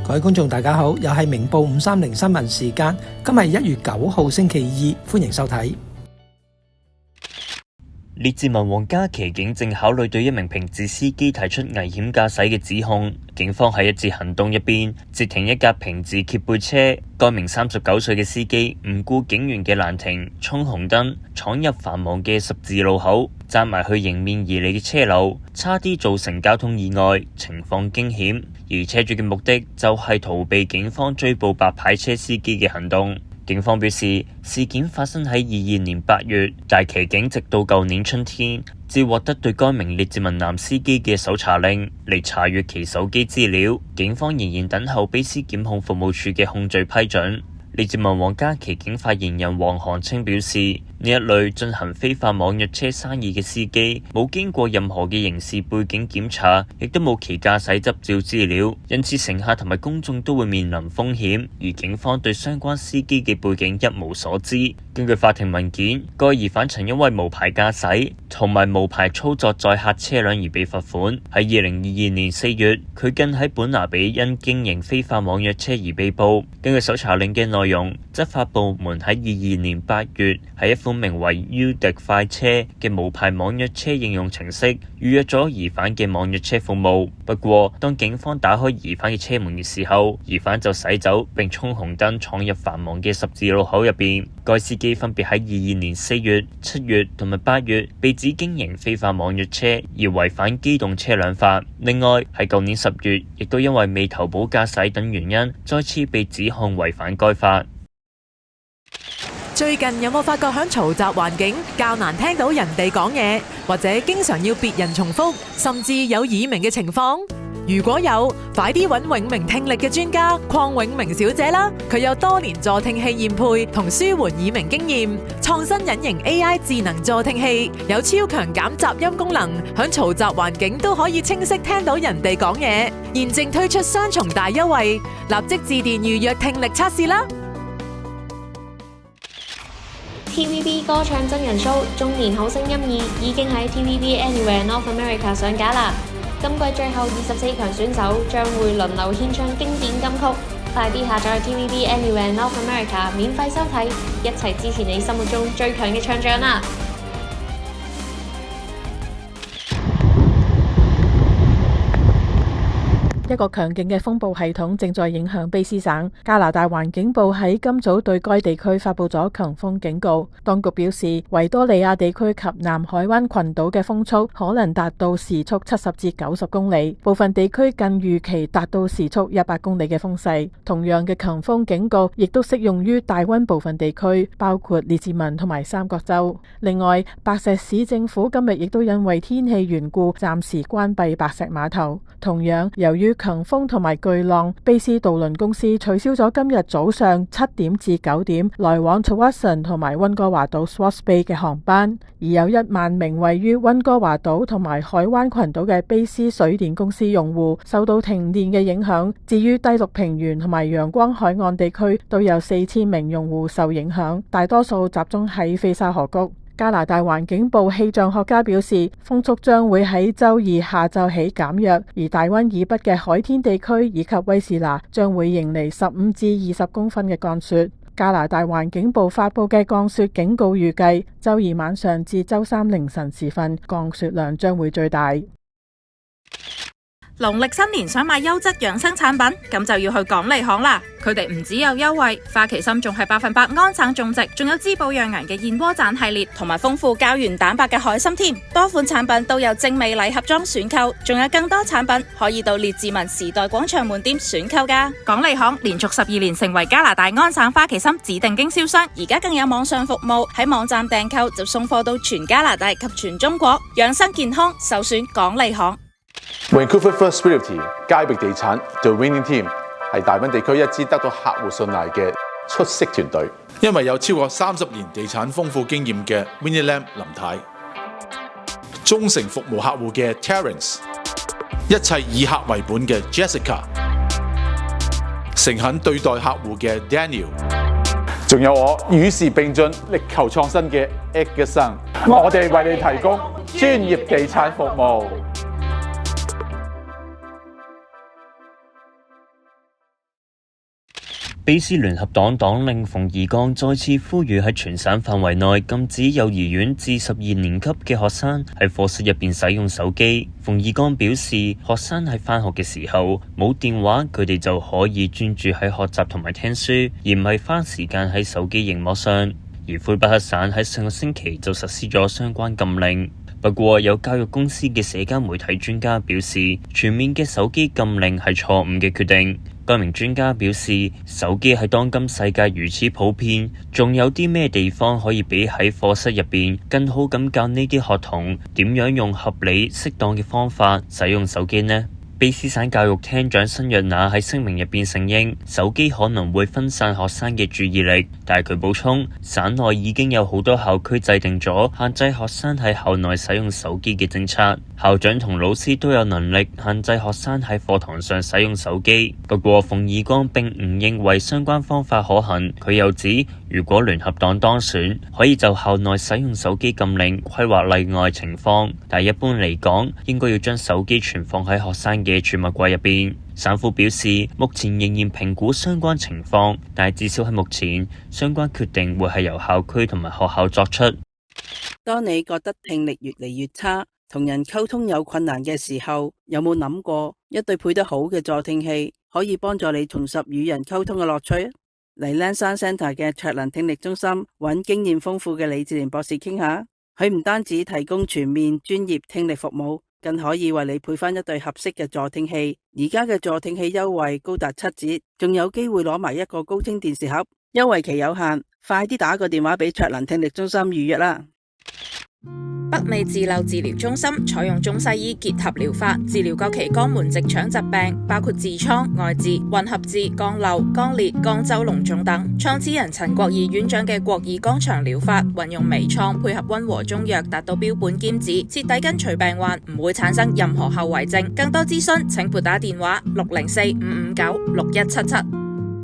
各位觀眾大家好，又係明報530新聞時間，今日1月9號星期二，歡迎收睇。列治文皇家騎警正考慮對一名平治司機提出危險駕駛嘅指控。警方喺一次行動入邊截停一架平治揭背車，該名39歲嘅司機唔顧警員嘅攔停，衝紅燈，闖入繁忙嘅十字路口，揸埋去迎面而嚟嘅車流，差啲造成交通意外，情況驚險。而車主嘅目的就係逃避警方追捕白牌車司機嘅行動。警方表示，事件發生喺22年8月，但騎警直到舊年春天至獲得對該名列治文男司機嘅搜查令，嚟查閱其手機資料。警方仍然等候卑斯檢控服務處嘅控罪批准。列治文皇家騎警發言人黃韓清表示，呢一類進行非法網約車生意嘅司機冇經過任何嘅刑事背景檢查，亦都冇其駕駛執照資料，因此乘客同埋公眾都會面臨風險。而警方對相關司機嘅背景一無所知。根據法庭文件，該疑犯曾因為無牌駕駛同埋無牌操作載客車輛而被罰款。喺2022年4月，佢更喺本拿比因經營非法網約車而被捕。根據搜查令嘅內容，執法部門喺22年8月喺一款名為 U 迪快車嘅無牌網約車應用程式預約咗疑犯嘅網約車服務。不過，當警方打開疑犯嘅車門嘅時候，疑犯就駛走並衝紅燈闖入繁忙嘅十字路口入邊。該司機分別喺22年4月、7月同埋8月被指經營非法網約車而違反機動車輛法。另外喺舊年10月，亦都因為未投保駕駛等原因，再次被指控違反該法。最近有冇發覺響嘈雜環境較難聽到人哋講嘢，或者經常要別人重複，甚至有耳鳴嘅情況？如果有，快啲揾永明聽力嘅專家鄺永明小姐啦！佢有多年助聽器驗配同舒緩耳鳴經驗，創新隱形 AI 智能助聽器有超強減雜音功能，響嘈雜環境都可以清晰聽到人哋講嘢。現正推出雙重大優惠，立即致電預約聽力測試啦！TVB 歌唱真人 show《中年好聲音2》已經喺 TVB Anywhere North America 上架啦！今季最後24強選手將會輪流獻唱經典金曲，快啲下載 TVB Anywhere North America 免費收睇，一齊支持你心目中最強嘅唱將啦！一個強勁嘅風暴系統正在影響卑斯省。加拿大環境部喺今早對該地區發布咗強風警告。當局表示，維多利亞地區及南海灣群島嘅風速可能達到時速70至90公里，部分地區更預期達到時速100公里嘅風勢。同樣嘅強風警告亦都適用於大溫部分地區，包括列治文同埋三角洲。另外，白石市政府今日亦都因為天氣緣故暫時關閉白石碼頭。同樣，由於強風同埋巨浪，卑斯渡輪公司取消咗今日早上7點至9點來往 Tsawwassen 同埋溫哥華島 Swartz Bay 嘅航班。而有1萬名位於溫哥華島同埋海灣群島嘅卑斯水電公司用戶受到停電嘅影響。至於低陸平原同埋陽光海岸地區，都有4000名用戶受影響，大多數集中喺菲沙河谷。加拿大環境部氣象學家表示，風速將會喺週二下晝起減弱，而大溫以北嘅海天地區以及威士拿將會迎嚟15至20公分嘅降雪。加拿大環境部發佈嘅降雪警告預計，週二晚上至週三凌晨時分，降雪量將會最大。農曆新年想買優質養生產品，咁就要去港利行啦。佢哋唔只有優惠，花旗參仲係100%安省種植，仲有滋補養顏嘅燕窩盞系列，同埋豐富膠原蛋白嘅海參添。多款產品都有精美禮盒裝選購，仲有更多產品可以到列治文時代廣場門店選購㗎。港利行連續12年成為加拿大安省花旗參指定經銷商，而家更有網上服務，喺網站訂購就送貨到全加拿大及全中國。養生健康首選港利行。Vancouver First Realty 佳域地產 The Winning Team 係大溫地區一支得到客戶信賴嘅出色團隊，因為有超過30年地產豐富經驗嘅 Winnie Lam 林太，忠誠服務客戶嘅 Terence， 一切以客為本嘅 Jessica， 誠懇對待客戶嘅 Daniel， 仲有我與時並進、力求創新嘅 Edgerson， 我哋為你提供專業地產服務。卑詩聯合黨黨領馮宜剛再次呼籲喺全省範圍內禁止幼兒園至12年級嘅學生喺課室入邊使用手機。馮宜剛表示，學生喺返學嘅時候冇電話，佢哋就可以專注喺學習同埋聽書，而唔係花時間喺手機熒幕上。而魁北克省喺上個星期就實施咗相關禁令。不過有教育公司嘅社交媒體專家表示，全面嘅手機禁令係錯誤嘅決定。該名專家表示，手機喺當今世界如此普遍，仲有啲咩地方可以比喺課室入邊更好咁教呢啲學童點樣用合理適當嘅方法使用手機呢？卑詩省教育廳長辛若那喺聲明入邊承認，手機可能會分散學生嘅注意力，但係佢補充，省內已經有好多校區制定咗限制學生喺校內使用手機嘅政策，校長同老師都有能力限制學生喺課堂上使用手機。不過馮宜剛並唔認為相關方法可行，佢又指，如果聯合黨當選，可以就校內使用手機禁令規劃例外情況，但一般嚟講，應該要將手機存放喺學生嘅儲物櫃入邊。省府表示，目前仍然評估相關情況，但係至少喺目前，相關決定會係由校區同埋學校作出。當你覺得聽力越嚟越差，同人溝通有困難嘅時候，有冇諗過一對配得好嘅助聽器可以幫助你重拾與人溝通嘅樂趣？嚟 Lansdowne Centre 嘅卓能聽力中心揾經驗豐富嘅李志廉博士傾下，佢唔單止提供全面專業聽力服務，更可以為你配翻一對合適嘅助聽器。而家嘅助聽器優惠高達7折，仲有機會攞埋一個高清電視盒，優惠期有限，快啲打個電話俾卓能聽力中心預約啦。北美自漏治療中心採用中西醫結合療法治療各期肛門直腸疾病，包括痔瘡、外痔、混合痔、肛瘻、肛裂、肛周膿腫等。創始人陳國義院長嘅國義肛腸療法，運用微創配合溫和中藥，達到標本兼治，徹底根除病患，唔會產生任何後遺症。更多資訊請撥打電話604-559-6177。